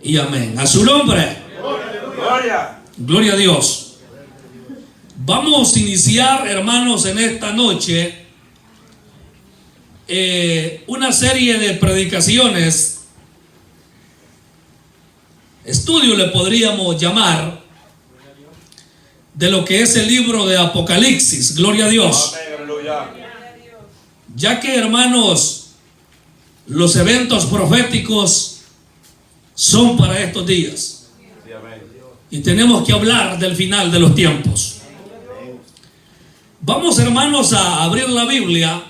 y amén. A su nombre. Gloria. Gloria a Dios. Vamos a iniciar, hermanos, en esta noche una serie de predicaciones, estudio le podríamos llamar, de lo que es el libro de Apocalipsis. Gloria a Dios. Amén, aleluya. Ya que, hermanos, los eventos proféticos son para estos días Sí, amén. y tenemos que hablar del final de los tiempos. Vamos, hermanos, a abrir la Biblia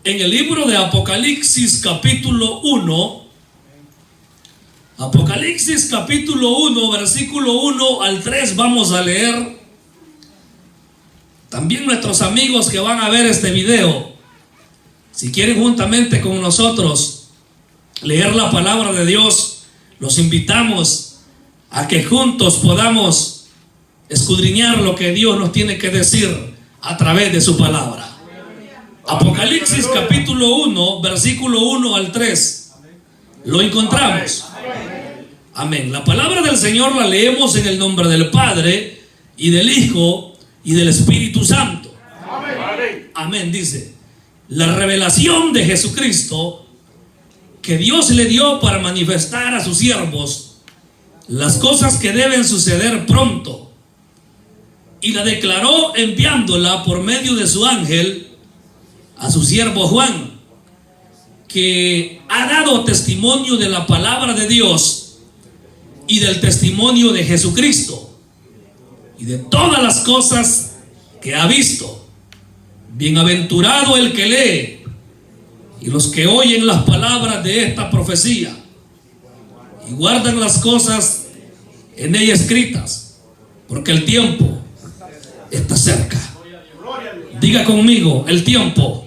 en el libro de Apocalipsis capítulo 1. Apocalipsis capítulo 1, versículo 1 al 3 vamos a leer. También nuestros amigos que van a ver este video, si quieren juntamente con nosotros leer la palabra de Dios, los invitamos a que juntos podamos escudriñar lo que Dios nos tiene que decir a través de su palabra. Apocalipsis capítulo 1, versículo 1 al 3. Lo encontramos. Amén. La palabra del Señor la leemos en el nombre del Padre y del Hijo y del Espíritu Santo. Amén. Dice: la revelación de Jesucristo que Dios le dio para manifestar a sus siervos las cosas que deben suceder pronto, y la declaró enviándola por medio de su ángel a su siervo Juan, que ha dado testimonio de la palabra de Dios y del testimonio de Jesucristo y de todas las cosas que ha visto. Bienaventurado el que lee y los que oyen las palabras de esta profecía y guardan las cosas en ella escritas, porque el tiempo está cerca. Diga conmigo: el tiempo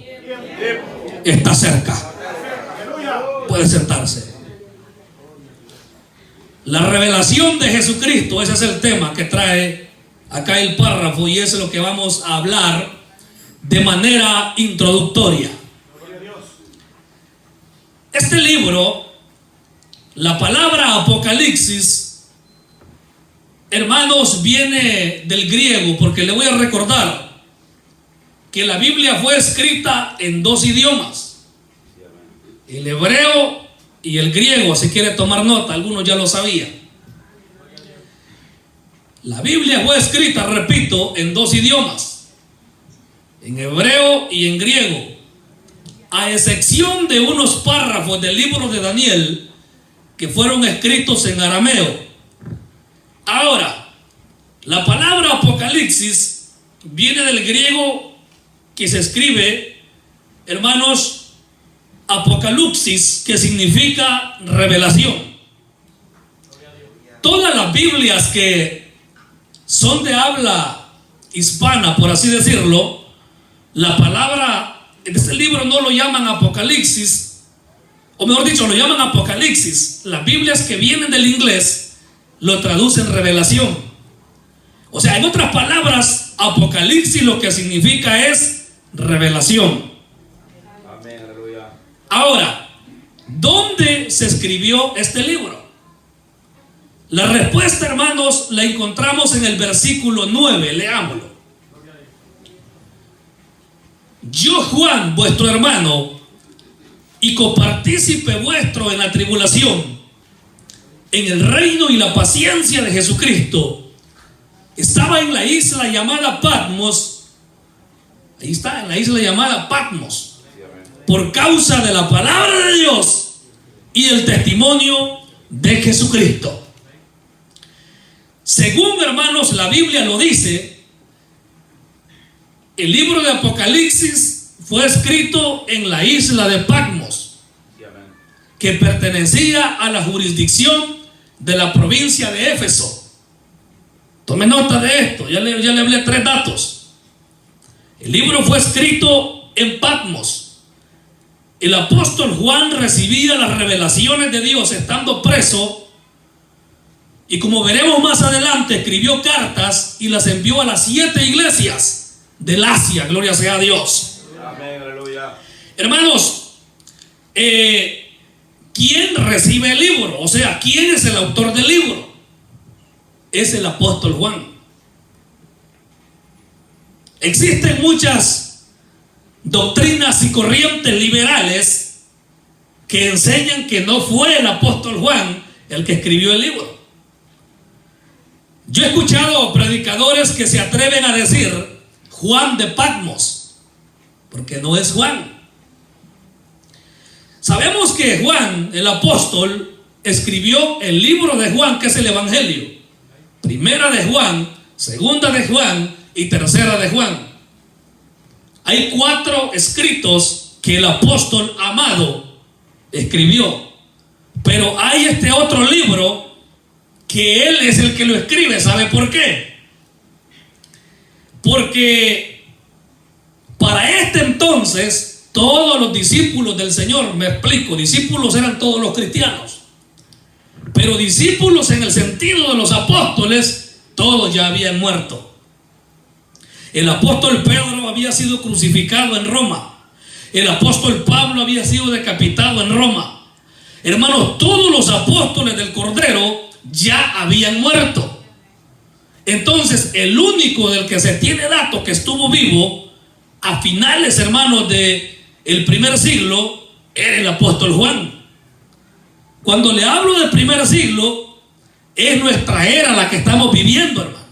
está cerca. Puede sentarse. La revelación de Jesucristo, ese es el tema que trae acá el párrafo, y eso es lo que vamos a hablar de manera introductoria. Este libro, la palabra Apocalipsis, hermanos, viene del griego, porque le voy a recordar que la Biblia fue escrita en dos idiomas, el hebreo y el griego. Si quiere tomar nota, algunos ya lo sabían. La Biblia fue escrita, repito, en dos idiomas, en hebreo y en griego, a excepción de unos párrafos del libro de Daniel que fueron escritos en arameo. Ahora, la palabra Apocalipsis viene del griego, que se escribe, hermanos, Apocalipsis, que significa revelación. Todas las Biblias que son de habla hispana, por así decirlo, la palabra, en este libro no lo llaman Apocalipsis, o mejor dicho, lo llaman Apocalipsis. Las Biblias que vienen del inglés lo traducen revelación. O sea, en otras palabras, Apocalipsis lo que significa es revelación. Amén, aleluya. Ahora, ¿dónde se escribió este libro? La respuesta, hermanos, la encontramos en el versículo 9. Leámoslo. Yo, Juan, vuestro hermano y copartícipe vuestro en la tribulación, en el reino y la paciencia de Jesucristo, estaba en la isla llamada Patmos. Ahí está, en la isla llamada Patmos, por causa de la palabra de Dios y el testimonio de Jesucristo. Según, hermanos, la Biblia lo dice, el libro de Apocalipsis fue escrito en la isla de Patmos, que pertenecía a la jurisdicción de la provincia de Éfeso. Tome nota de esto, ya le hablé 3 datos. El libro fue escrito en Patmos. El apóstol Juan recibía las revelaciones de Dios estando preso, y como veremos más adelante, escribió cartas y las envió a las 7 iglesias del Asia. Gloria sea a Dios. Amén, aleluya. Hermanos, ¿quién recibe el libro. O sea, ¿quién es el autor del libro? Es el apóstol Juan. Existen muchas doctrinas y corrientes liberales que enseñan que no fue el apóstol Juan el que escribió el libro. Yo he escuchado predicadores que se atreven a decir Juan de Patmos, porque no es Juan. Sabemos que Juan, el apóstol, escribió el libro de Juan, que es el Evangelio. Primera de Juan, segunda de Juan y tercera de Juan. Hay 4 escritos que el apóstol amado escribió. Pero hay este otro libro que él es el que lo escribe. ¿Sabe por qué? Porque para este entonces todos los discípulos del Señor, me explico, discípulos eran todos los cristianos, pero discípulos en el sentido de los apóstoles, todos ya habían muerto. El apóstol Pedro había sido crucificado en Roma. El apóstol Pablo había sido decapitado en Roma. Hermanos, todos los apóstoles del Cordero ya habían muerto. Entonces, el único del que se tiene dato que estuvo vivo a finales, hermanos, del primer siglo, era el apóstol Juan. Cuando le hablo del primer siglo, es nuestra era la que estamos viviendo, hermano.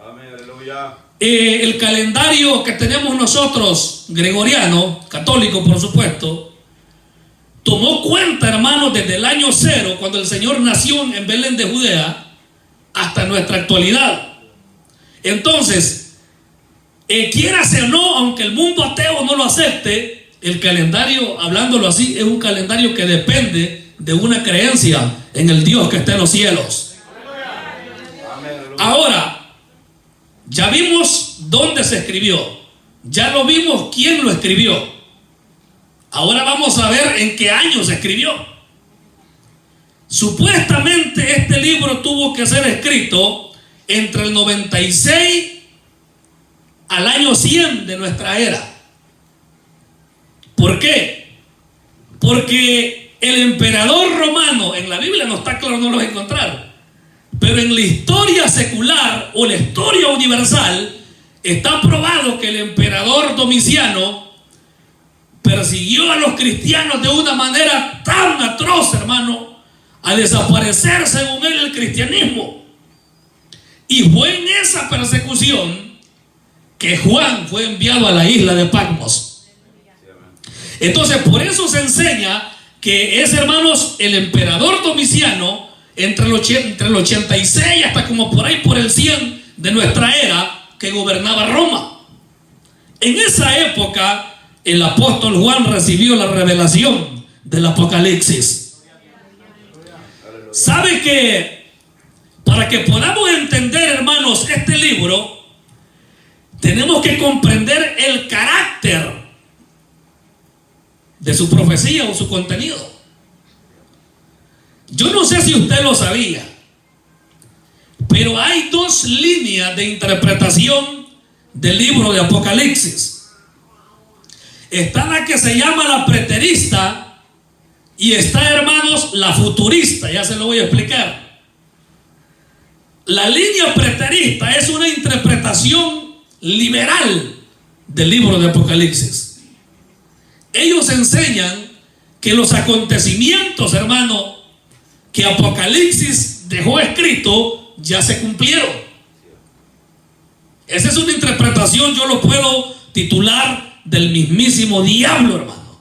Amén, aleluya. El calendario que tenemos nosotros, gregoriano, católico por supuesto, tomó cuenta, hermanos, desde el año 0, cuando el Señor nació en Belén de Judea, hasta nuestra actualidad. Entonces, quiérase o no, aunque el mundo ateo no lo acepte, el calendario, hablándolo así, es un calendario que depende de una creencia en el Dios que está en los cielos. Ahora, ya vimos dónde se escribió, ya lo vimos quién lo escribió. Ahora vamos a ver en qué año se escribió. Supuestamente este libro tuvo que ser escrito entre el 96 al año 100 de nuestra era. ¿Por qué? Porque el emperador romano, en la Biblia no está claro, no lo vas a encontrar, pero en la historia secular o la historia universal está probado que el emperador Domiciano persiguió a los cristianos de una manera tan atroz, hermano, a desaparecer según él el cristianismo. Y fue en esa persecución que Juan fue enviado a la isla de Patmos. Entonces, por eso se enseña que es, hermanos, el emperador Domiciano entre el 86 hasta como por ahí por el 100 de nuestra era, que gobernaba Roma. En esa época el apóstol Juan recibió la revelación del Apocalipsis. ¿Sabe que para que podamos entender, hermanos, este libro, tenemos que comprender el carácter de su profecía o su contenido? Yo no sé si usted lo sabía, pero hay 2 líneas de interpretación del libro de Apocalipsis. Está la que se llama la preterista y está, hermanos, la futurista. Ya se lo voy a explicar. La línea preterista es una interpretación liberal del libro de Apocalipsis. Ellos enseñan que los acontecimientos, hermano, que Apocalipsis dejó escrito, ya se cumplieron. Esa es una interpretación, yo lo puedo titular del mismísimo diablo, hermano,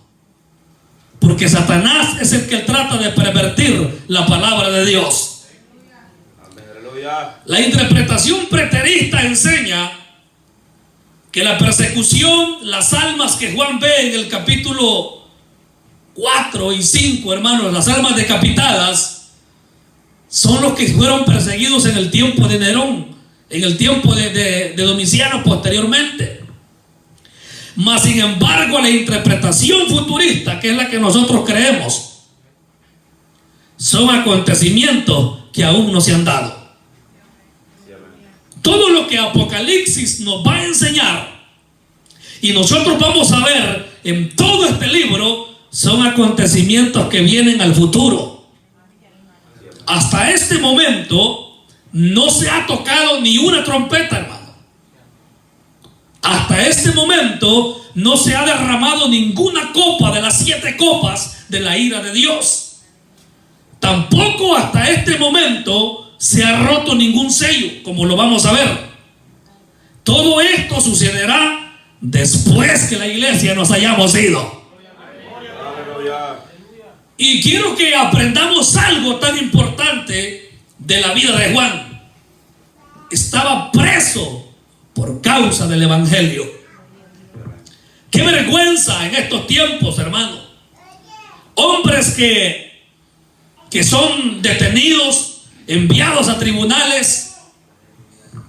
porque Satanás es el que trata de pervertir la palabra de Dios. La interpretación preterista enseña que la persecución, las almas que Juan ve en el capítulo 4 y 5, hermanos, las almas decapitadas, son los que fueron perseguidos en el tiempo de Nerón, en el tiempo de Domiciano posteriormente. Mas sin embargo, la interpretación futurista, que es la que nosotros creemos, son acontecimientos que aún no se han dado. Todo lo que Apocalipsis nos va a enseñar, y nosotros vamos a ver en todo este libro, son acontecimientos que vienen al futuro. Hasta este momento no se ha tocado ni una trompeta, hermano. Hasta este momento no se ha derramado ninguna copa de las 7 copas de la ira de Dios. Tampoco hasta este momento se ha roto ningún sello, como lo vamos a ver. Todo esto sucederá después que la iglesia nos hayamos ido. Y quiero que aprendamos algo tan importante de la vida de Juan. Estaba preso por causa del evangelio. Qué vergüenza en estos tiempos, hermano. Hombres que son detenidos, enviados a tribunales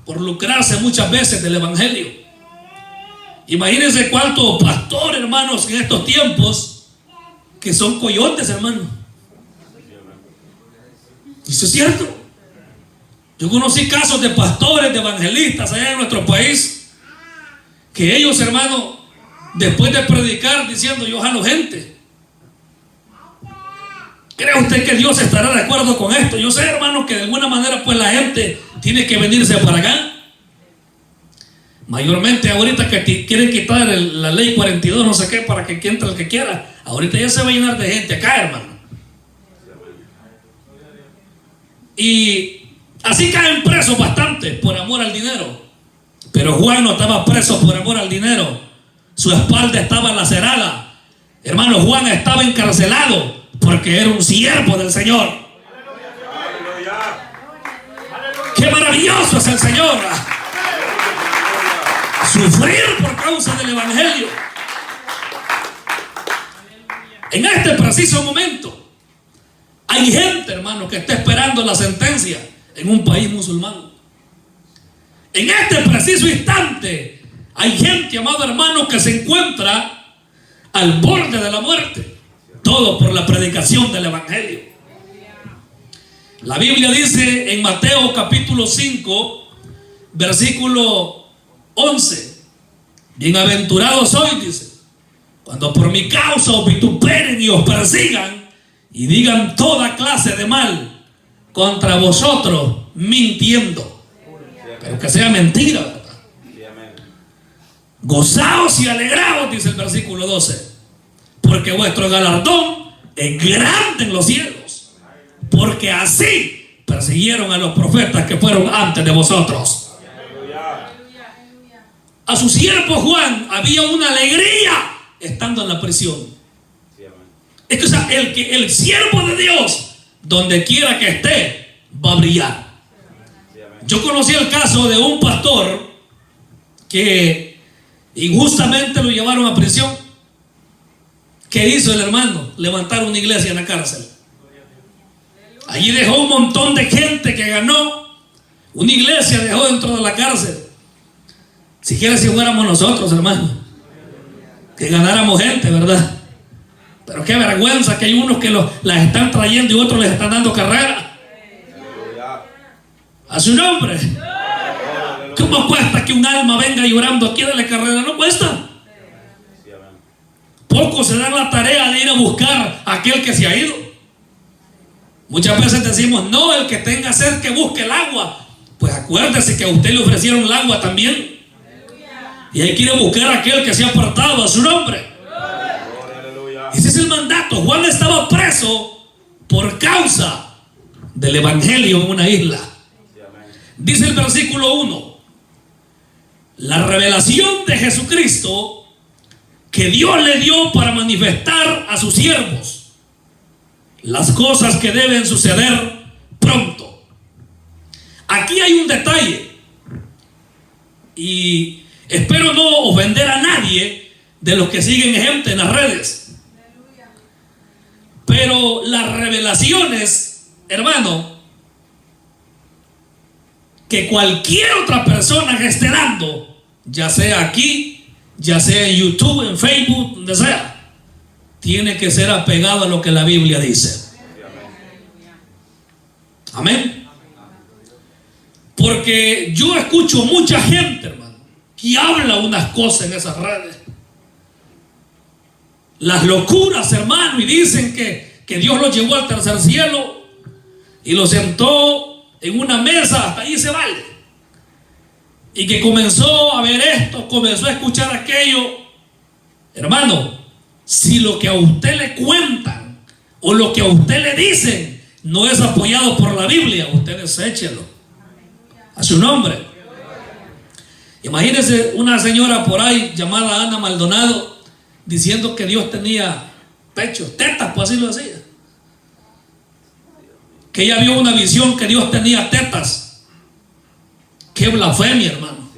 por lucrarse muchas veces del evangelio. Imagínense cuántos pastores, hermanos, en estos tiempos que son coyotes, hermano. Eso es cierto. Yo conocí casos de pastores, de evangelistas allá en nuestro país, que ellos, hermano, después de predicar diciendo yo jalo gente. ¿Cree usted que Dios estará de acuerdo con esto? Yo sé, hermano, que de alguna manera pues la gente tiene que venirse para acá. Mayormente ahorita que quieren quitar la ley 42 no sé qué para que entre el que quiera. Ahorita ya se va a llenar de gente acá, hermano. Y así caen presos bastante por amor al dinero. Pero Juan no estaba preso por amor al dinero. Su espalda estaba lacerada. Hermano, Juan estaba encarcelado porque era un siervo del Señor. ¡Qué maravilloso es el Señor! Sufrir por causa del evangelio. En este preciso momento hay gente, hermano, que está esperando la sentencia en un país musulmán. En este preciso instante hay gente, amado hermano, que se encuentra al borde de la muerte. Todo por la predicación del evangelio. La Biblia dice en Mateo capítulo 5 versículo 11: bienaventurados sois, dice, cuando por mi causa os vituperen y os persigan y digan toda clase de mal contra vosotros, mintiendo. Pero que sea mentira, ¿verdad? Gozaos y alegraos, dice el versículo 12, porque vuestro galardón es grande en los cielos, porque así persiguieron a los profetas que fueron antes de vosotros. A su siervo Juan había una alegría estando en la prisión. Es que, o sea, el siervo de Dios, donde quiera que esté, va a brillar. Yo conocí el caso de un pastor que injustamente lo llevaron a prisión. ¿Qué hizo el hermano? Levantar una iglesia en la cárcel. Allí dejó un montón de gente que ganó. Una iglesia dejó dentro de la cárcel. Siquiera si fuéramos nosotros, hermano, que ganáramos gente, ¿verdad? Pero qué vergüenza que hay unos que las están trayendo y otros les están dando carrera. A su nombre. ¿Cómo cuesta que un alma venga llorando aquí a darle carrera? No cuesta. Pocos se dan la tarea de ir a buscar a aquel que se ha ido. Muchas veces decimos, no, el que tenga sed que busque el agua. Pues acuérdese que a usted le ofrecieron el agua también. Y ahí quiere buscar a aquel que se ha apartado. A su nombre. Ese es el mandato. Juan estaba preso por causa del evangelio en una isla. Dice el versículo 1: la revelación de Jesucristo que Dios le dio para manifestar a sus siervos las cosas que deben suceder pronto. Aquí hay un detalle, y espero no ofender a nadie de los que siguen gente en las redes, pero las revelaciones, hermano, que cualquier otra persona que esté dando, ya sea aquí, ya sea en YouTube, en Facebook, donde sea, tiene que ser apegado a lo que la Biblia dice. Amén. Porque yo escucho mucha gente, hermano, que habla unas cosas en esas redes. las locuras, hermano, y dicen que Dios lo llevó al tercer cielo y lo sentó en una mesa, hasta ahí se vale. Y que comenzó a ver esto, comenzó a escuchar aquello. Hermano, si lo que a usted le cuentan o lo que a usted le dicen no es apoyado por la Biblia, usted deséchelo a su nombre. Imagínese una señora por ahí llamada Ana Maldonado diciendo que Dios tenía pechos, tetas, pues así lo decía. Que ella vio una visión que Dios tenía tetas. Qué blasfemia, hermano.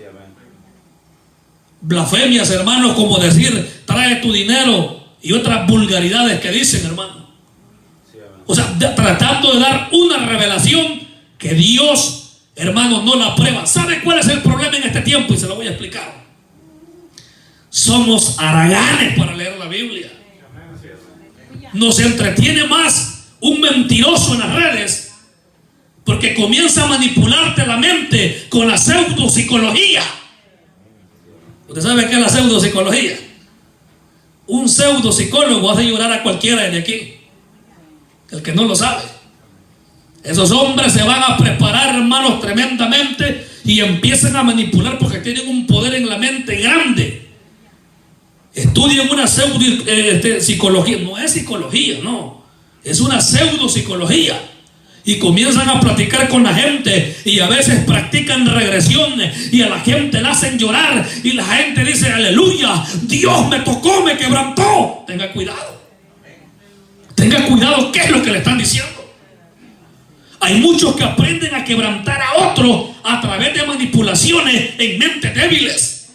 Blasfemias, hermano, como decir trae tu dinero y otras vulgaridades que dicen, hermano. O sea, tratando de dar una revelación que Dios, hermano, no la aprueba. ¿Sabe cuál es el problema en este tiempo? Y se lo voy a explicar. Somos haraganes para leer la Biblia. Nos entretiene más un mentiroso en las redes, porque comienza a manipularte la mente con la pseudopsicología. ¿Usted sabe qué es la pseudopsicología? Un pseudopsicólogo hace llorar a cualquiera de aquí. El que no lo sabe. Esos hombres se van a preparar, hermanos, tremendamente y empiezan a manipular porque tienen un poder en la mente grande. Estudian una pseudopsicología. No es psicología, no. Es una pseudopsicología. Y comienzan a platicar con la gente y a veces practican regresiones y a la gente la hacen llorar y la gente dice aleluya, Dios me tocó, me quebrantó. Tenga cuidado. Tenga cuidado, ¿qué es lo que le están diciendo? Hay muchos que aprenden a quebrantar a otros a través de manipulaciones en mentes débiles,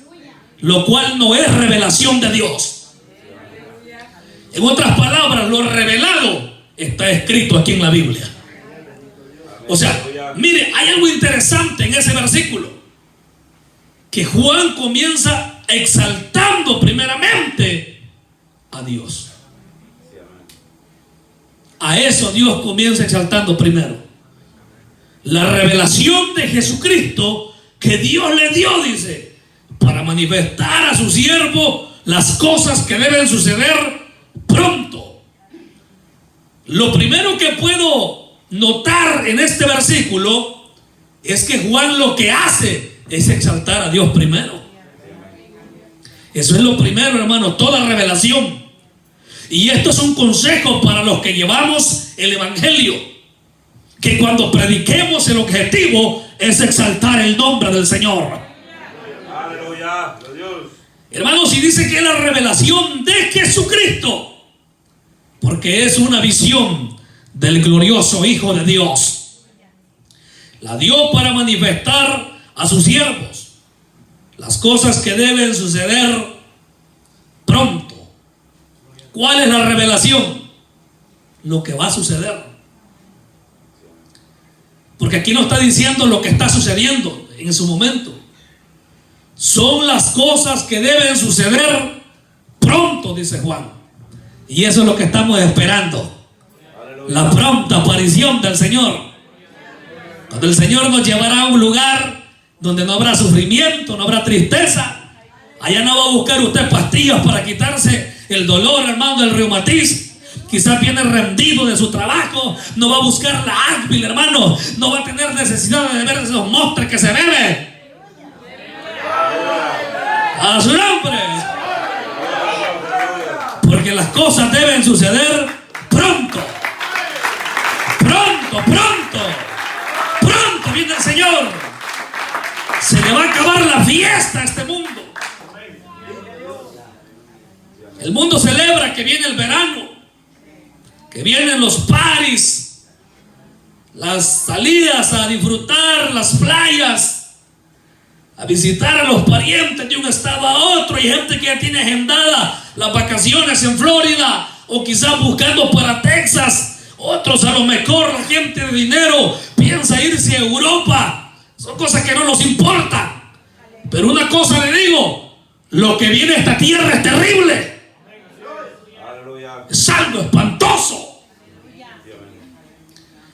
lo cual no es revelación de Dios. En otras palabras, lo revelado está escrito aquí en la Biblia. O sea, mire, hay algo interesante en ese versículo, que Juan comienza exaltando primeramente a Dios. A eso Dios comienza exaltando primero. La revelación de Jesucristo que Dios le dio, dice, para manifestar a su siervo las cosas que deben suceder pronto. Lo primero que puedo notar en este versículo es que Juan lo que hace es exaltar a Dios primero. Eso es lo primero, hermano, toda revelación. Y esto es un consejo para los que llevamos el evangelio, que cuando prediquemos el objetivo es exaltar el nombre del Señor. Aleluya, Dios. Hermanos, y dice que es la revelación de Jesucristo, porque es una visión del glorioso Hijo de Dios. La dio para manifestar a sus siervos las cosas que deben suceder pronto. ¿Cuál es la revelación? Lo que va a suceder. Porque aquí no está diciendo lo que está sucediendo en su momento. Son las cosas que deben suceder pronto, dice Juan. Y eso es lo que estamos esperando. La pronta aparición del Señor. Cuando el Señor nos llevará a un lugar donde no habrá sufrimiento, no habrá tristeza. Allá no va a buscar usted pastillas para quitarse el dolor, hermano, del reumatismo. Quizás viene rendido de su trabajo. No va a buscar la Advil, hermano. No va a tener necesidad de beber esos monstruos que se beben. A su nombre. Porque las cosas deben suceder pronto. Pronto, pronto. Pronto viene el Señor. Se le va a acabar la fiesta a este mundo. El mundo celebra que viene el verano, que vienen los paris, las salidas a disfrutar las playas, a visitar a los parientes de un estado a otro. Hay gente que ya tiene agendada las vacaciones en Florida o quizás buscando para Texas. Otros, a lo mejor la gente de dinero piensa irse a Europa. Son cosas que no nos importan. Pero una cosa le digo, lo que viene a esta tierra es terrible. Es algo espantoso.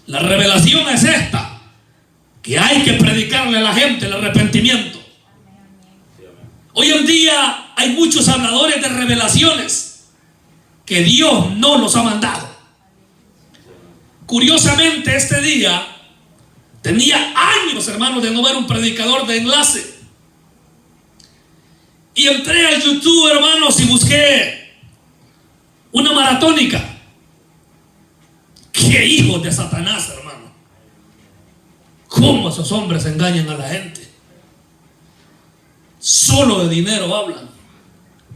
La revelación es esta, que hay que predicarle a la gente el arrepentimiento. Hoy en día hay muchos habladores de revelaciones que Dios no los ha mandado. Curiosamente, este día tenía años, hermanos, de no ver un predicador de enlace. Y entré al YouTube, hermanos, y busqué una maratónica. ¡Qué hijos de Satanás, hermano! ¿Cómo esos hombres engañan a la gente? Solo de dinero hablan.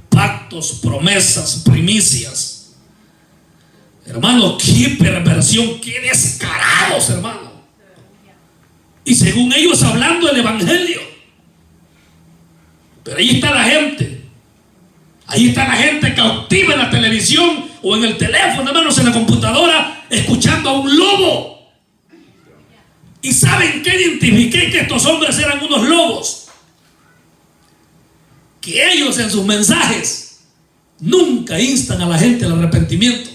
Pactos, promesas, primicias. Hermano, qué perversión, qué descarados, hermano. Y según ellos hablando del evangelio. Pero ahí está la gente. Ahí está la gente cautiva en la televisión o en el teléfono, hermanos, en la computadora, escuchando a un lobo. ¿Y saben qué? Identifiqué que estos hombres eran unos lobos. Que ellos en sus mensajes nunca instan a la gente al arrepentimiento.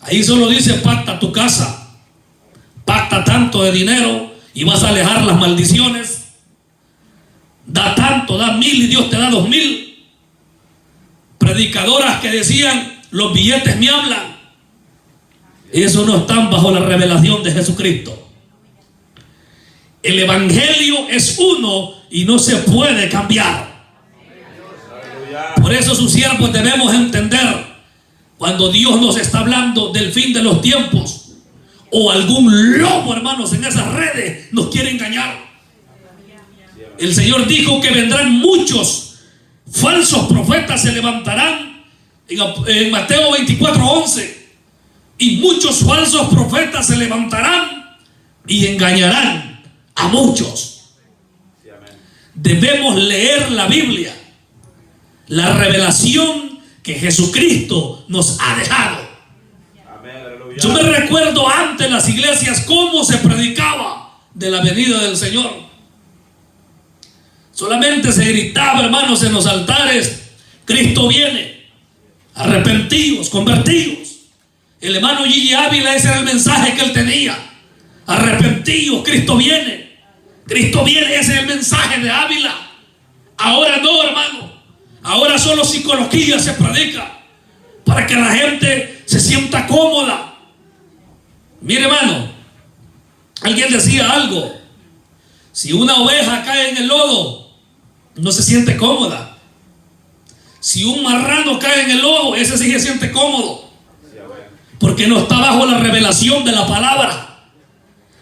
Ahí solo dice: pacta tu casa, pacta tanto de dinero y vas a alejar las maldiciones. Da tanto, da 1000 y Dios te da 2000. Predicadoras que decían: los billetes me hablan. Eso no están bajo la revelación de Jesucristo. El evangelio es uno y no se puede cambiar. Por eso sus siervos debemos entender, cuando Dios nos está hablando del fin de los tiempos, o algún lobo, hermanos, en esas redes nos quiere engañar. El Señor dijo que vendrán muchos falsos profetas, se levantarán en Mateo 24:11, y muchos falsos profetas se levantarán y engañarán a muchos. Debemos leer la Biblia, la revelación que Jesucristo nos ha dejado. Yo me recuerdo antes en las iglesias cómo se predicaba de la venida del Señor. Solamente se gritaba, hermanos, en los altares: Cristo viene, arrepentidos, convertidos. El hermano Gigi Ávila, ese era el mensaje que él tenía: arrepentidos, Cristo viene, ese es el mensaje de Ávila. Ahora no, hermano, ahora solo psicología se predica para que la gente se sienta cómoda. Mire, hermano, alguien decía algo: si una oveja cae en el lodo, no se siente cómoda. Si un marrano cae en el lodo, ese sí se siente cómodo, porque no está bajo la revelación de la palabra.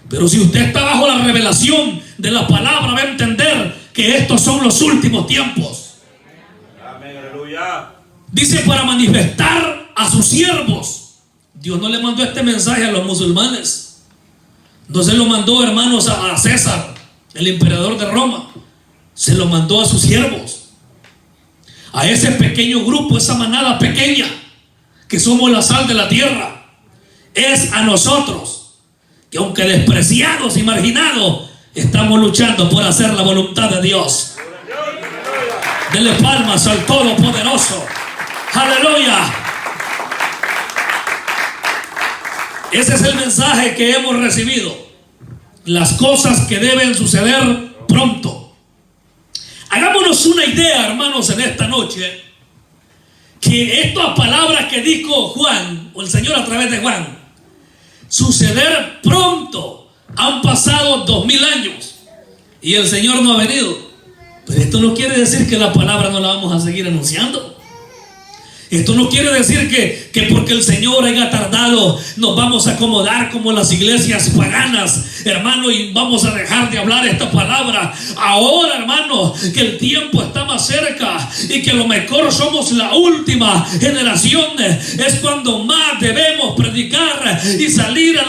Pero si usted está bajo la revelación de la palabra, va a entender que estos son los últimos tiempos. Amén, aleluya. Dice: para manifestar a sus siervos. Dios no le mandó este mensaje a los musulmanes. No se lo mandó, hermanos, a César, el emperador de Roma. Se lo mandó a sus siervos, a ese pequeño grupo, esa manada pequeña, que somos la sal de la tierra. Es a nosotros, que aunque despreciados y marginados, estamos luchando por hacer la voluntad de Dios. Denle palmas al Todopoderoso. Aleluya. Ese es el mensaje que hemos recibido. Las cosas que deben suceder pronto. Hagámonos una idea, hermanos, en esta noche, que estas palabras que dijo Juan, o el Señor a través de Juan, suceder pronto. Han pasado 2000 años y el Señor no ha venido. Pero esto no quiere decir que la palabra no la vamos a seguir anunciando. Esto no quiere decir que porque el Señor haya tardado nos vamos a acomodar como las iglesias paganas, hermano, y vamos a dejar de hablar esta palabra. Ahora, hermano, que el tiempo está más cerca y que a lo mejor somos la última generación, es cuando más debemos predicar y salir a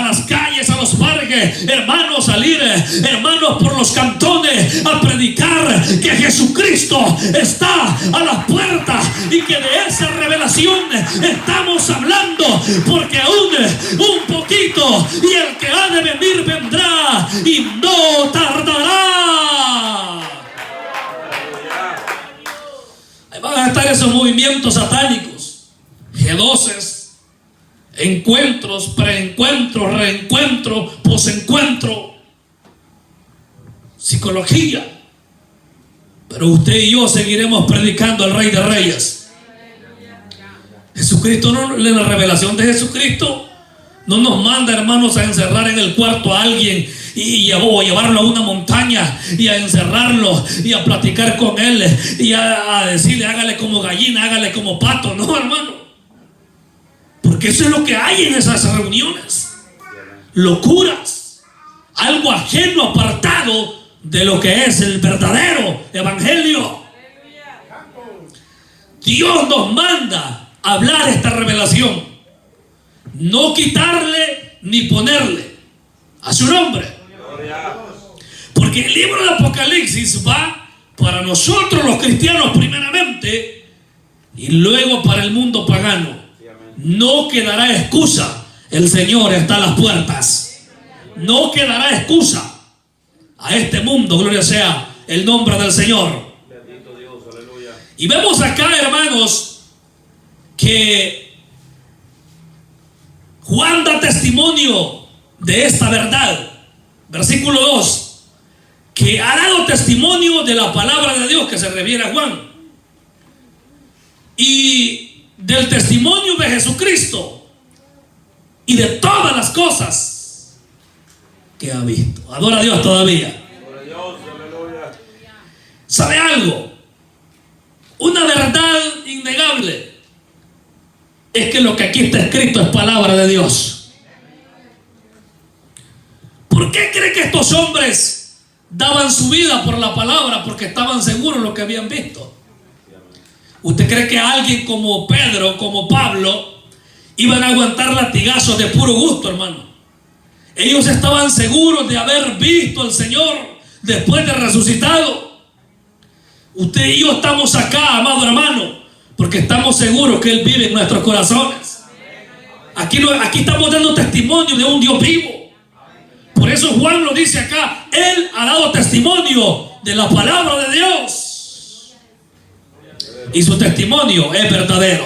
las calles, a los parques, hermanos, salir, hermanos, por los cantones a predicar que Jesucristo está a las puertas y que de esa revelación estamos hablando, porque aún un poquito y el que ha de venir vendrá y no tardará. Ahí van a estar esos movimientos satánicos, G12, encuentros, preencuentros, reencuentro, posencuentro, psicología. Pero usted y yo seguiremos predicando al Rey de Reyes. Jesucristo, en la revelación de Jesucristo, no nos manda, hermanos, a encerrar en el cuarto a alguien o llevarlo a una montaña y a encerrarlo y a platicar con él y a decirle hágale como gallina, hágale como pato. No, hermano, porque eso es lo que hay en esas reuniones: locuras, algo ajeno, apartado de lo que es el verdadero evangelio. Dios nos manda a hablar esta revelación, no quitarle ni ponerle a su nombre. Porque el libro del Apocalipsis va para nosotros los cristianos primeramente y luego para el mundo pagano. No quedará excusa. El Señor está a las puertas. No quedará excusa a este mundo. Gloria sea el nombre del Señor. Y vemos acá, hermanos, que Juan da testimonio de esta verdad. Versículo 2, que ha dado testimonio de la palabra de Dios, que se refiere a Juan, y del testimonio de Jesucristo y de todas las cosas que ha visto. Adora a Dios todavía. ¿Sabe algo? Una verdad innegable es que lo que aquí está escrito es palabra de Dios. ¿Por qué cree que estos hombres daban su vida por la palabra? Porque estaban seguros de lo que habían visto. ¿Usted cree que alguien como Pedro, como Pablo, iban a aguantar latigazos de puro gusto, hermano? Ellos estaban seguros de haber visto al Señor después de resucitado. Usted y yo estamos acá, amado hermano, porque estamos seguros que Él vive en nuestros corazones. Aquí estamos dando testimonio de un Dios vivo. Por eso Juan lo dice acá: Él ha dado testimonio de la palabra de Dios y su testimonio es verdadero.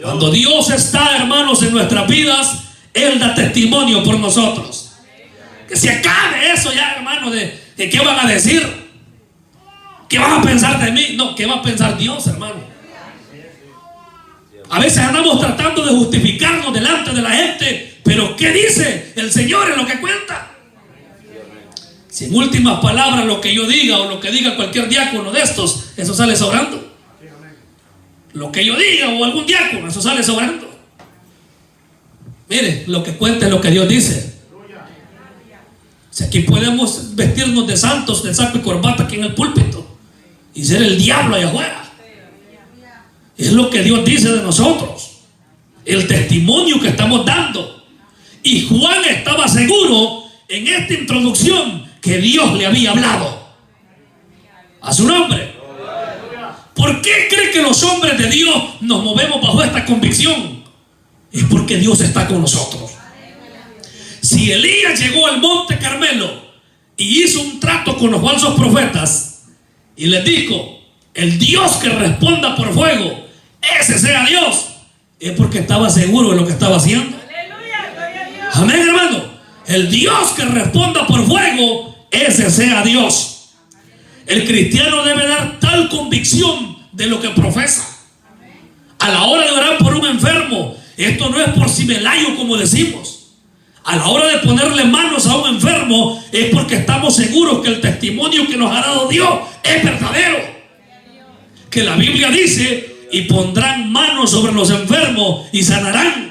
Cuando Dios está, hermanos, en nuestras vidas, Él da testimonio por nosotros. Que se acabe eso ya, hermano, de qué van a decir, qué van a pensar de mí. No, qué va a pensar Dios, hermano. A veces andamos tratando de justificarnos delante de la gente, pero ¿qué dice el Señor en lo que cuenta? Si en últimas palabras lo que yo diga o lo que diga cualquier diácono de estos, eso sale sobrando. Lo que yo diga o algún diácono, eso sale sobrando. Mire, lo que cuenta es lo que Dios dice. Si aquí podemos vestirnos de santos, de saco y corbata aquí en el púlpito y ser el diablo allá afuera. Es lo que Dios dice de nosotros, el testimonio que estamos dando. Y Juan estaba seguro en esta introducción que Dios le había hablado a su nombre. ¿Por qué cree que los hombres de Dios nos movemos bajo esta convicción? Es porque Dios está con nosotros. Si Elías llegó al monte Carmelo y hizo un trato con los falsos profetas y les dijo: el Dios que responda por fuego, ese sea Dios, es porque estaba seguro de lo que estaba haciendo. Amén, hermano. El Dios que responda por fuego, ese sea Dios. El cristiano debe dar tal convicción de lo que profesa. A la hora de orar por un enfermo, esto no es por cibelayo como decimos. A la hora de ponerle manos a un enfermo, es porque estamos seguros que el testimonio que nos ha dado Dios es verdadero. Que la Biblia dice: y pondrán manos sobre los enfermos y sanarán.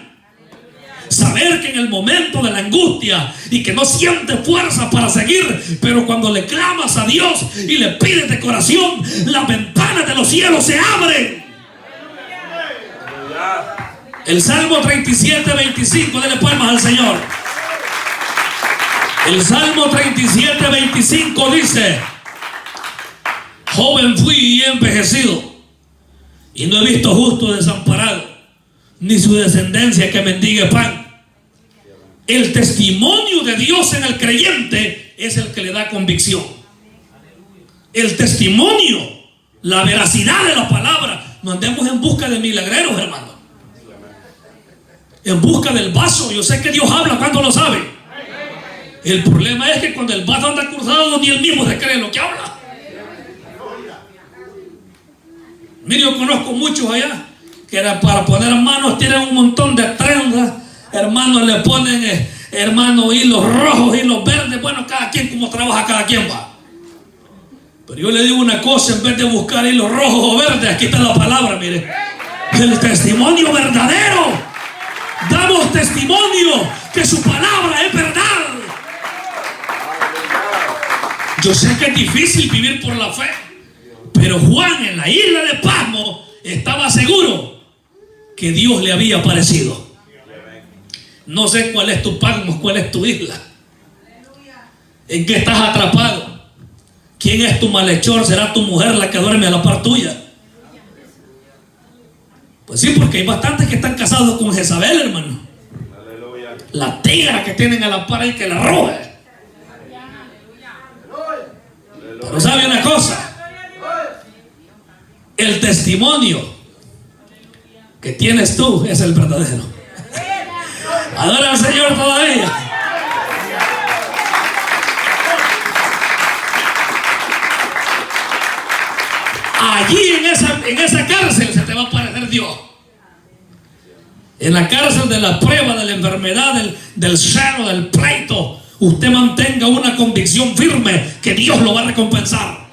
Saber que en el momento de la angustia y que no sientes fuerza para seguir, pero cuando le clamas a Dios y le pides de corazón, las ventanas de los cielos se abren. El Salmo 37, 25, denle palmas al Señor. El Salmo 37, 25 dice: joven fui y he envejecido, y no he visto justo desamparado, ni su descendencia que mendigue pan. El testimonio de Dios en el creyente es el que le da convicción. El testimonio, la veracidad de la palabra. No andemos en busca de milagreros, hermano. En busca del vaso. Yo sé que Dios habla cuando lo sabe. El problema es que cuando el vaso anda cruzado, ni él mismo se cree lo que habla. Mire, yo conozco muchos allá que era para poner manos, tienen un montón de prendas, hermanos, le ponen, hermanos, hilos rojos, hilos verdes, bueno, cada quien como trabaja, cada quien va. Pero yo le digo una cosa, en vez de buscar hilos rojos o verdes, aquí está la palabra, mire, el testimonio verdadero. Damos testimonio que su palabra es verdad. Yo sé que es difícil vivir por la fe, pero Juan en la isla de Patmos estaba seguro que Dios le había aparecido. No sé cuál es tu Patmos, cuál es tu isla, en qué estás atrapado. ¿Quién es tu malhechor? ¿Será tu mujer la que duerme a la par tuya? Pues sí, porque hay bastantes que están casados con Jezabel, hermano. La tigra que tienen a la par y que la robe. Pero sabe una cosa, el testimonio que tienes tú es el verdadero. Adora al Señor todavía. Allí en esa cárcel se te va a aparecer Dios. En la cárcel de la prueba, de la enfermedad, del celo, del pleito, usted mantenga una convicción firme que Dios lo va a recompensar.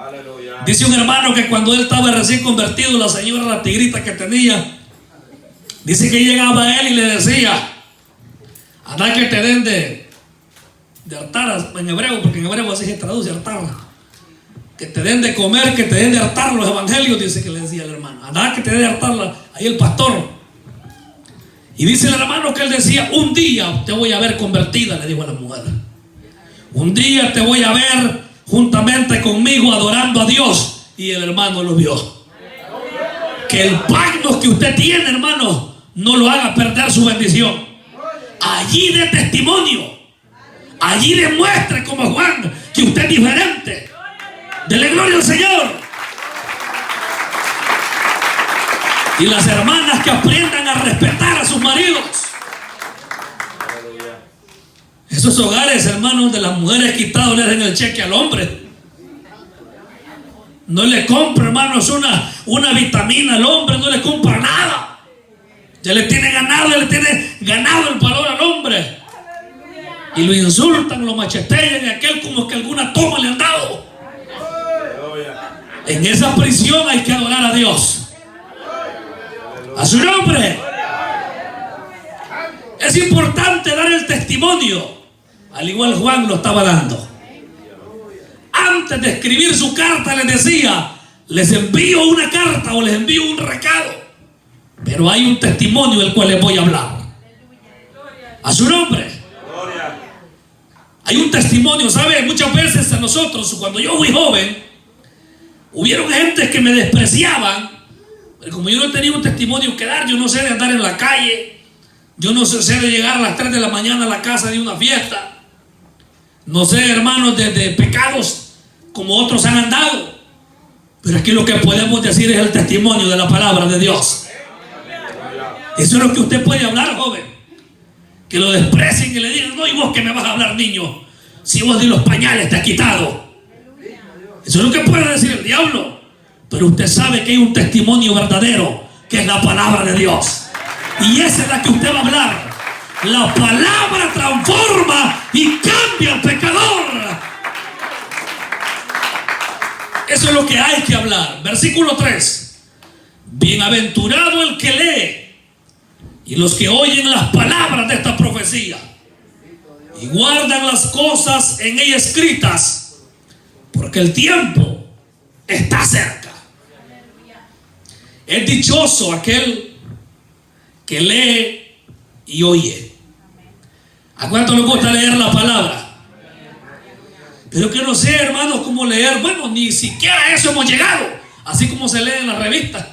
Aleluya. Dice un hermano que cuando él estaba recién convertido, la señora, la tigrita que tenía, dice que llegaba a él y le decía: anda que te den de hartar, en hebreo, porque en hebreo así se traduce hartar, que te den de comer, que te den de hartar los evangelios, dice que le decía el hermano. Anda que te den de hartar ahí el pastor. Y dice el hermano que él decía: un día te voy a ver convertida, le dijo a la mujer. Un día te voy a ver juntamente conmigo adorando a Dios. Y el hermano lo vio. Que el pacto que usted tiene, hermano, no lo haga perder su bendición. Allí de testimonio, allí demuestre como Juan que usted es diferente. Dele gloria al Señor. Y las hermanas que aprendan a respetar a sus maridos. Esos hogares, hermanos, de las mujeres quitados le den el cheque al hombre. No le compra, hermanos, una vitamina al hombre, no le compra nada. Ya le tiene ganado el valor al hombre. Y lo insultan, lo machetean, y aquel como que alguna toma le han dado. En esa prisión hay que adorar a Dios. A su nombre. Es importante dar el testimonio, al igual Juan lo estaba dando. Antes de escribir su carta les decía: les envío una carta o les envío un recado, pero hay un testimonio del cual les voy a hablar. A su nombre. Hay un testimonio, ¿sabe? Muchas veces a nosotros, cuando yo fui joven, hubieron gentes que me despreciaban. Pero como yo no tenía un testimonio que dar, yo no sé de andar en la calle, yo no sé de llegar a las 3 de la mañana a la casa de una fiesta, no sé, hermanos, de pecados como otros han andado. Pero aquí lo que podemos decir es el testimonio de la palabra de Dios. Eso es lo que usted puede hablar, joven. Que lo desprecien y le digan: no, ¿y vos qué me vas a hablar, niño? Si vos de los pañales te has quitado. Eso es lo que puede decir el diablo. Pero usted sabe que hay un testimonio verdadero, que es la palabra de Dios. Y esa es la que usted va a hablar. La palabra transforma y cambia al pecador. Eso es lo que hay que hablar. Versículo 3. Bienaventurado el que lee y los que oyen las palabras de esta profecía y guardan las cosas en ella escritas, porque el tiempo está cerca. Es dichoso aquel que lee y oye. ¿A cuánto le gusta leer la palabra? Pero que no sé, hermanos, cómo leer. Bueno, ni siquiera a eso hemos llegado. Así como se lee en las revistas.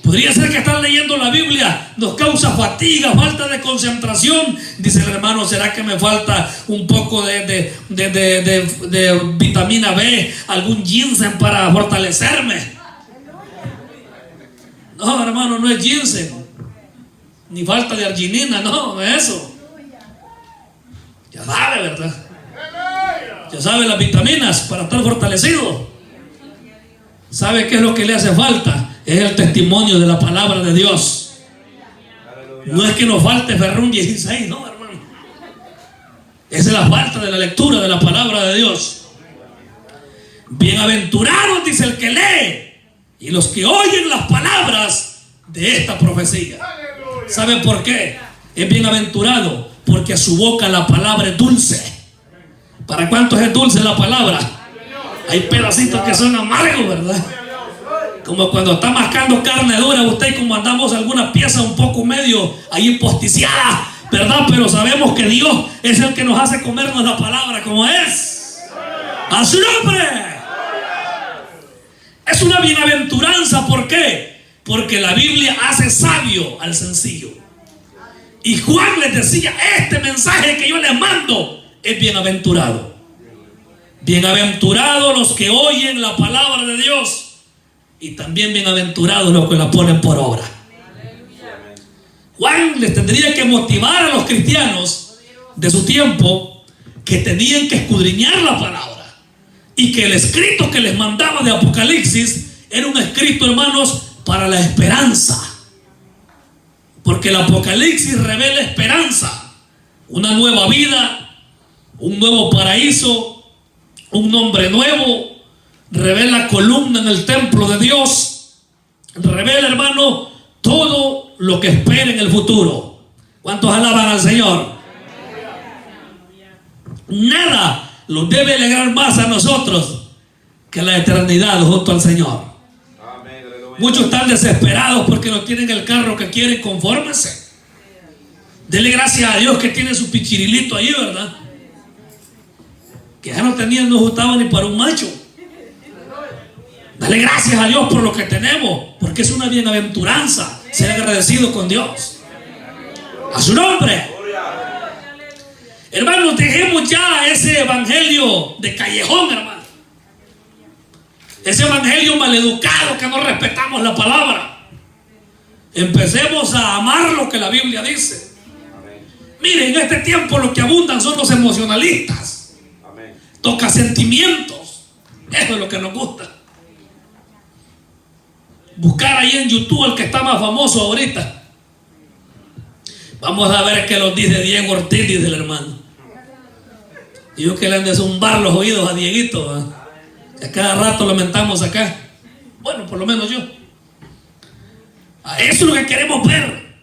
Podría ser que estar leyendo la Biblia nos causa fatiga, falta de concentración. Dice el hermano: ¿será que me falta un poco de vitamina B, algún ginseng para fortalecerme? No, hermano, no es ginseng, ni falta de arginina, no es eso. Ya sabe, ¿verdad? Ya sabe las vitaminas para estar fortalecido. ¿Sabe qué es lo que le hace falta? Es el testimonio de la palabra de Dios. No es que nos falte Ferrún 16, no, hermano. Esa es la falta de la lectura de la palabra de Dios. Bienaventurados, dice el que lee, y los que oyen las palabras de esta profecía. ¿Sabe por qué? Es bienaventurado porque a su boca la palabra es dulce. ¿Para cuántos es dulce la palabra? Hay pedacitos que son amargos, ¿verdad? Como cuando está mascando carne dura usted, y como andamos alguna pieza un poco medio ahí posticiada, ¿verdad? Pero sabemos que Dios es el que nos hace comernos la palabra como es. ¡A su nombre! Es una bienaventuranza. ¿Por qué? Porque la Biblia hace sabio al sencillo. Y Juan les decía, este mensaje que yo les mando es bienaventurado. Bienaventurados los que oyen la palabra de Dios, y también bienaventurados los que la ponen por obra. Juan les tendría que motivar a los cristianos de su tiempo que tenían que escudriñar la palabra, y que el escrito que les mandaba de Apocalipsis era un escrito, hermanos, para la esperanza. Porque el Apocalipsis revela esperanza, una nueva vida, un nuevo paraíso, un nombre nuevo. Revela columna en el templo de Dios. Revela, hermano, todo lo que espera en el futuro. ¿Cuántos alaban al Señor? Nada los debe alegrar más a nosotros que la eternidad junto al Señor. Muchos están desesperados porque no tienen el carro que quieren. Confórmense. Dele gracias a Dios que tiene su pichirilito ahí, ¿verdad? Que ya no tenían, no gustaba ni para un macho. Dale gracias a Dios por lo que tenemos, porque es una bienaventuranza ser agradecido con Dios. A su nombre. Hermanos, dejemos ya ese evangelio de callejón, hermano. Ese evangelio maleducado que no respetamos la palabra. Empecemos a amar lo que la Biblia dice. Miren, en este tiempo lo que abundan son los emocionalistas. Toca sentimientos. Eso es lo que nos gusta. Buscar ahí en YouTube el que está más famoso ahorita. Vamos a ver qué nos dice Diego Ortiz, dice el hermano. Y yo que le han de zumbar los oídos a Dieguito, ¿eh? Que a cada rato lo mentamos acá. Bueno, por lo menos yo. Eso es lo que queremos ver.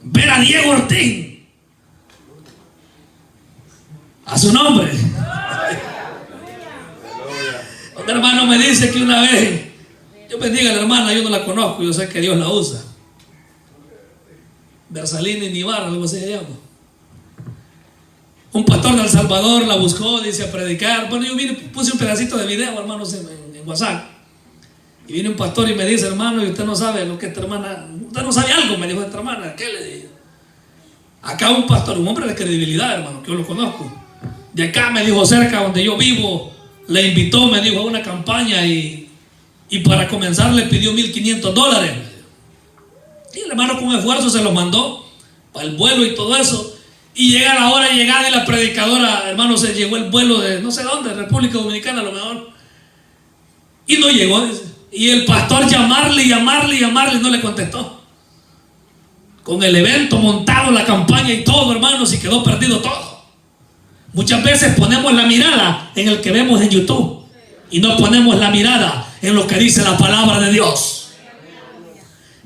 Ver a Diego Ortiz. A su nombre. Un hermano me dice que una vez, yo bendiga a la hermana, yo no la conozco, yo sé que Dios la usa. Bersalini Nibarra, algo así se llama. Un pastor de El Salvador la buscó, dice, a predicar. Bueno, yo puse un pedacito de video, hermanos, en WhatsApp. Y viene un pastor y me dice, hermano, y usted no sabe lo que esta hermana, usted no sabe algo, me dijo esta hermana. ¿Qué le digo? Acá un pastor, un hombre de credibilidad, hermano, que yo lo conozco. De acá, me dijo, cerca donde yo vivo, le invitó, me dijo, a una campaña y para comenzar le pidió $1,500. Y el hermano con esfuerzo se lo mandó para el vuelo y todo eso. Y llega la hora de llegada y la predicadora, hermano, se llegó el vuelo de no sé dónde, República Dominicana a lo mejor. Y no llegó, dice. Y el pastor llamarle, no le contestó. Con el evento montado, la campaña y todo, hermanos, y quedó perdido todo. Muchas veces ponemos la mirada en el que vemos en YouTube y no ponemos la mirada en lo que dice la palabra de Dios.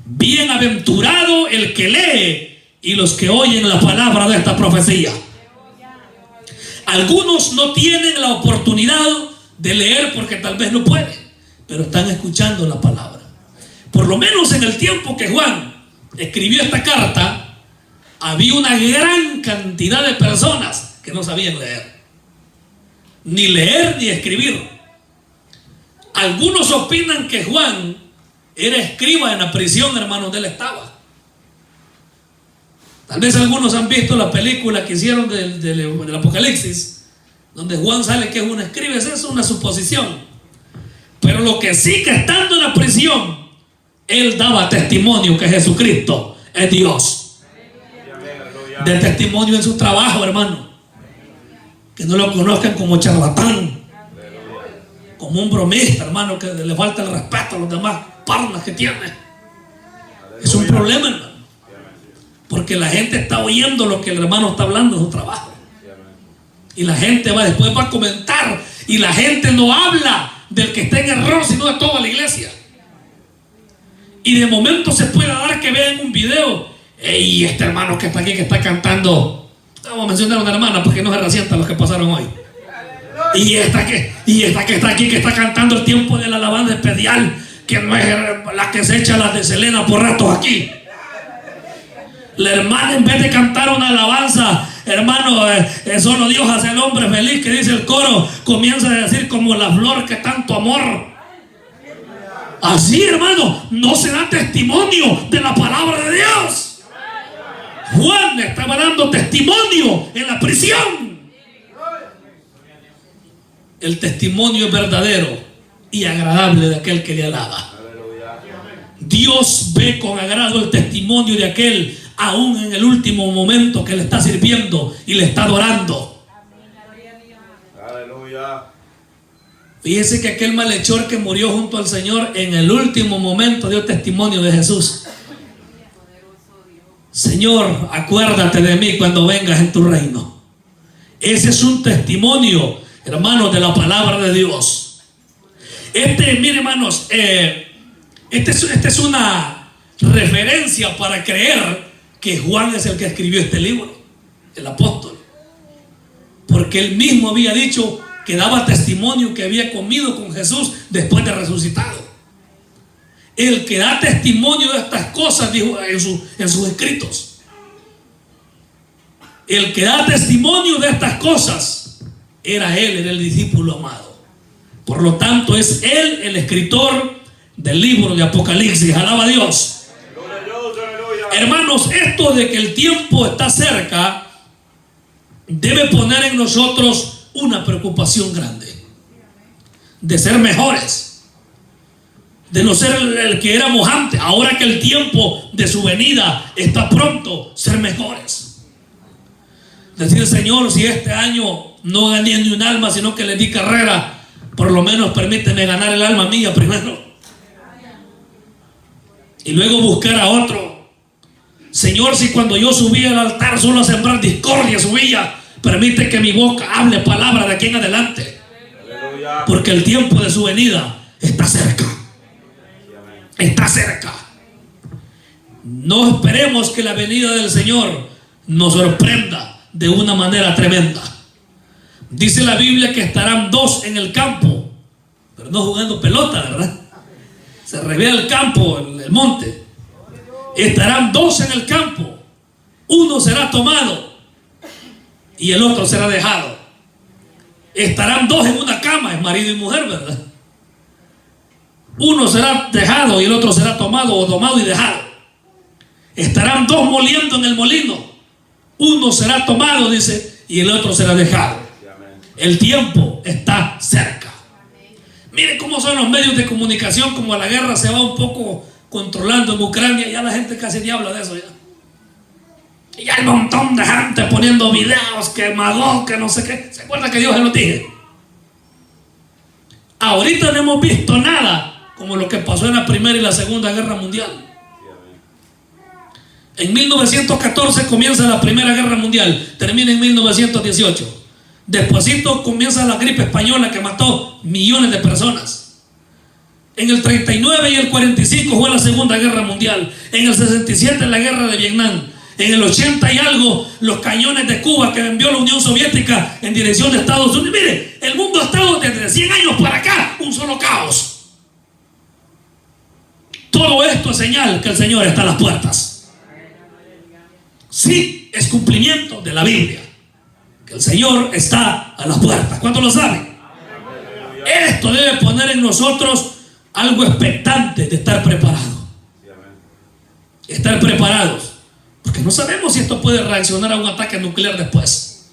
Bienaventurado el que lee y los que oyen la palabra de esta profecía. Algunos no tienen la oportunidad de leer porque tal vez no pueden, pero están escuchando la palabra. Por lo menos en el tiempo que Juan escribió esta carta, había una gran cantidad de personas que no sabían leer ni escribir. Algunos opinan que Juan era escriba en la prisión, hermanos, donde él estaba. Tal vez algunos han visto la película que hicieron del Apocalipsis, donde Juan sale que es un escriba. Esa es una suposición. Pero lo que sí, que estando en la prisión, él daba testimonio que Jesucristo es Dios. De testimonio en su trabajo, hermano. Que no lo conozcan como charlatán, como un bromista, hermano, que le falta el respeto a los demás parnas que tiene. Es un problema, hermano, porque la gente está oyendo lo que el hermano está hablando en su trabajo. Y la gente después va a comentar, y la gente no habla del que está en error, sino de toda la iglesia. Y de momento se puede dar que vean un video: ¡ey, este hermano que está aquí, que está cantando! Vamos a mencionar a una hermana porque no se resientan los que pasaron hoy. Y esta que está aquí, que está cantando el tiempo de la alabanza especial, que no es la que se echa las de Selena por ratos aquí. La hermana, en vez de cantar una alabanza, hermano, solo Dios hace al hombre feliz, que dice el coro, comienza a decir: como la flor que tanto amor. Así, hermano, no se da testimonio de la palabra de Dios. Juan estaba dando testimonio en la prisión. El testimonio es verdadero y agradable de aquel que le alaba. Dios ve con agrado el testimonio de aquel, aún en el último momento, que le está sirviendo y le está adorando. Aleluya. Fíjese que aquel malhechor que murió junto al Señor, en el último momento dio testimonio de Jesús. Señor, acuérdate de mí cuando vengas en tu reino. Ese es un testimonio, hermanos, de la palabra de Dios. Mire, hermanos, esta es una referencia para creer que Juan es el que escribió este libro, el apóstol, porque él mismo había dicho que daba testimonio que había comido con Jesús después de resucitado. El que da testimonio de estas cosas, dijo en sus escritos, el que da testimonio de estas cosas era el discípulo amado. Por lo tanto, es él el escritor del libro de Apocalipsis. Alaba a Dios. Hermanos, esto de que el tiempo está cerca debe poner en nosotros una preocupación grande, de ser mejores, de no ser el que éramos antes, ahora que el tiempo de su venida está pronto, ser mejores. Decir: Señor, si este año no gané ni un alma, sino que le di carrera, por lo menos permíteme ganar el alma mía primero, y luego buscar a otro. Señor, si cuando yo subí al altar solo a sembrar discordia subía, permite que mi boca hable palabra de aquí en adelante. Aleluya. Porque el tiempo de su venida está cerca. Está cerca. No esperemos que la venida del Señor nos sorprenda de una manera tremenda. Dice la Biblia que estarán dos en el campo, pero no jugando pelota, ¿verdad? Se revela el campo, el monte. Estarán dos en el campo. Uno será tomado y el otro será dejado. Estarán dos en una cama, es marido y mujer, ¿verdad? Uno será dejado y el otro será tomado, o tomado y dejado. Estarán dos moliendo en el molino. Uno será tomado, dice, y el otro será dejado. El tiempo está cerca. Miren cómo son los medios de comunicación, como la guerra se va un poco controlando en Ucrania, ya la gente casi ni habla de eso ya. Y hay un montón de gente poniendo videos, que Magog, que no sé qué. ¿Se acuerda que Dios se lo dije? Ahorita no hemos visto nada como lo que pasó en la Primera y la Segunda Guerra Mundial. En 1914 comienza la Primera Guerra Mundial, termina en 1918. Despuésito comienza la gripe española que mató millones de personas. En el 39 y el 45 fue la Segunda Guerra Mundial. En el 67 la Guerra de Vietnam. En el 80 y algo los cañones de Cuba que envió la Unión Soviética en dirección de Estados Unidos. Mire, el mundo ha estado desde 100 años para acá un solo caos. Todo esto es señal que el Señor está a las puertas. Sí, es cumplimiento de la Biblia, que el Señor está a las puertas. ¿Cuántos lo saben? Esto debe poner en nosotros algo expectante de estar preparado. Estar preparados, porque no sabemos si esto puede reaccionar a un ataque nuclear después.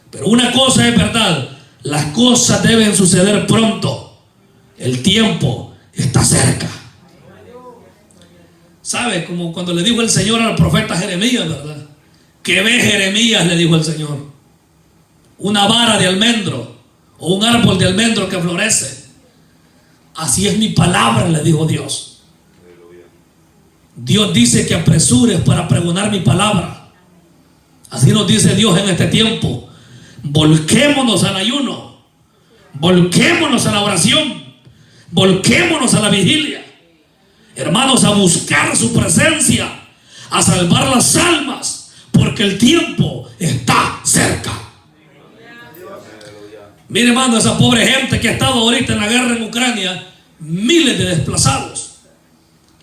Pero una cosa es verdad: las cosas deben suceder pronto. El tiempo está cerca. ¿Sabe? Como cuando le dijo el Señor al profeta Jeremías, ¿verdad? ¿Qué ve Jeremías?, le dijo el Señor. Una vara de almendro o un árbol de almendro que florece. Así es mi palabra, le dijo Dios. Dios dice que apresures para pregonar mi palabra. Así nos dice Dios en este tiempo. Volquémonos al ayuno, volquémonos a la oración, volquémonos a la vigilia, hermanos, a buscar su presencia, a salvar las almas, porque el tiempo está cerca. Mire, hermano, esa pobre gente que ha estado ahorita en la guerra en Ucrania, miles de desplazados,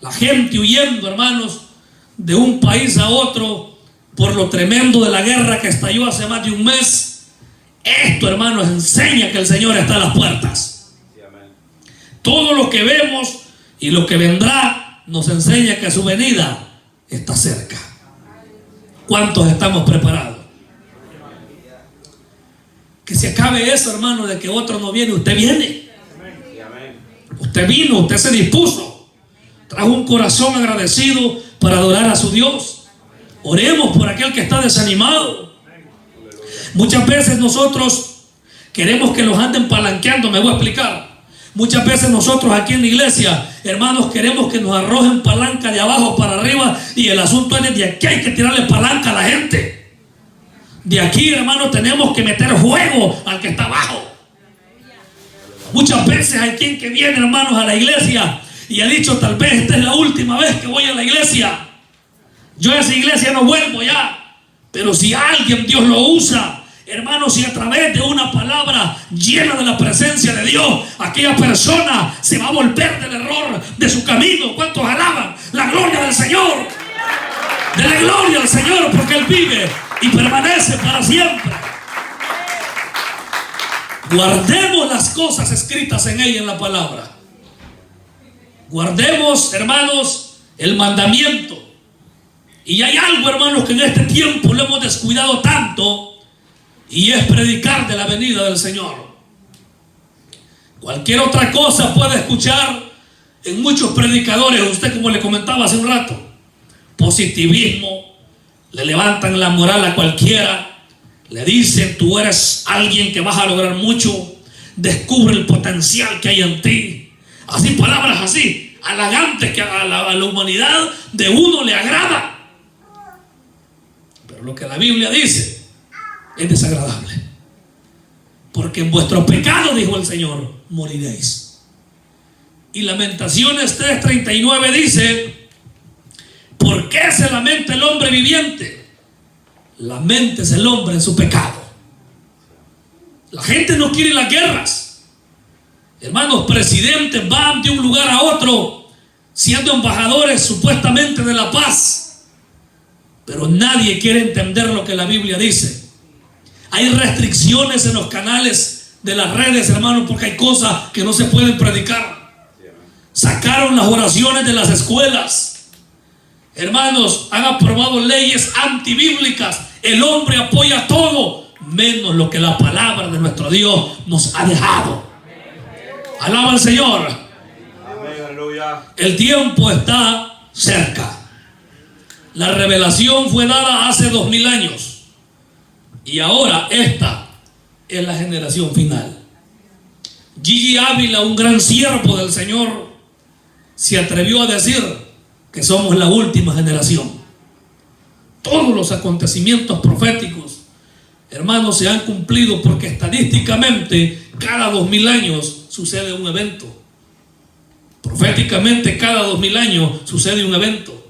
la gente huyendo, hermanos, de un país a otro por lo tremendo de la guerra que estalló hace más de un mes. Esto, hermanos, enseña que el Señor está a las puertas. Todo lo que vemos y lo que vendrá nos enseña que su venida está cerca. ¿Cuántos estamos preparados? Que se acabe eso, hermano, de que otro no viene. Usted viene. Usted vino, usted se dispuso. Trajo un corazón agradecido para adorar a su Dios. Oremos por aquel que está desanimado. Muchas veces nosotros queremos que los anden palanqueando. Me voy a explicar. Muchas veces nosotros aquí en la iglesia, hermanos, queremos que nos arrojen palanca de abajo para arriba, y el asunto es de aquí hay que tirarle palanca a la gente. De aquí, hermanos, tenemos que meter fuego al que está abajo. Muchas veces hay quien que viene, hermanos, a la iglesia y ha dicho: tal vez esta es la última vez que voy a la iglesia. Yo a esa iglesia no vuelvo ya. Pero si alguien Dios lo usa, hermanos, si a través de una palabra llena de la presencia de Dios, aquella persona se va a volver del error de su camino. ¿Cuántos alaban la gloria del Señor? De la gloria al Señor, porque Él vive y permanece para siempre. Guardemos las cosas escritas en ella, en la palabra. Guardemos, hermanos, el mandamiento. Y hay algo, hermanos, que en este tiempo lo hemos descuidado tanto, y es predicar de la venida del Señor. Cualquier otra cosa puede escuchar en muchos predicadores. Usted, como le comentaba hace un rato, positivismo, le levantan la moral a cualquiera, le dicen: tú eres alguien que vas a lograr mucho, descubre el potencial que hay en ti. Así, palabras así, halagantes, que a la humanidad de uno le agrada. Pero lo que la Biblia dice es desagradable. Porque en vuestros pecados, dijo el Señor, moriréis. Y Lamentaciones 3:39 dice: ¿por qué se lamenta el hombre viviente? Laméntese el hombre en su pecado. La gente no quiere las guerras. Hermanos, presidentes van de un lugar a otro siendo embajadores supuestamente de la paz, pero nadie quiere entender lo que la Biblia dice. Hay restricciones en los canales de las redes, hermanos, porque hay cosas que no se pueden predicar. Sacaron las oraciones de las escuelas. Hermanos, han aprobado leyes antibíblicas. El hombre apoya todo menos lo que la palabra de nuestro Dios nos ha dejado. Alaba al Señor. Amén, aleluya. El tiempo está cerca. La revelación fue dada hace 2000 años. Y ahora esta es la generación final. Gigi Ávila, un gran siervo del Señor, se atrevió a decir que somos la última generación. Todos los acontecimientos proféticos, hermanos, se han cumplido, porque estadísticamente cada 2000 años sucede un evento. Proféticamente cada 2000 años sucede un evento.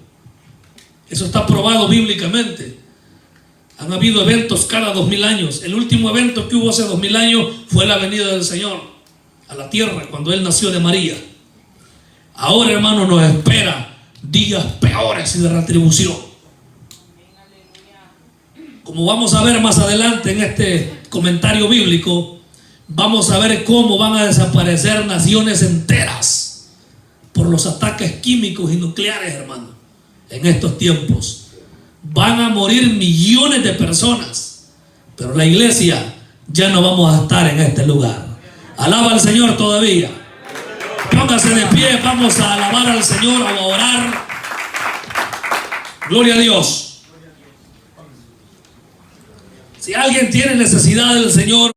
Eso está probado bíblicamente. Han habido eventos cada 2000 años. El último evento que hubo hace 2000 años fue la venida del Señor a la tierra, cuando Él nació de María. Ahora, hermano, nos espera días peores y de retribución. Como vamos a ver más adelante en este comentario bíblico, vamos a ver cómo van a desaparecer naciones enteras por los ataques químicos y nucleares, hermano. En estos tiempos van a morir millones de personas, pero la iglesia ya no vamos a estar en este lugar. Alaba al Señor todavía. Póngase de pie, vamos a alabar al Señor, a orar. Gloria a Dios. Si alguien tiene necesidad del Señor,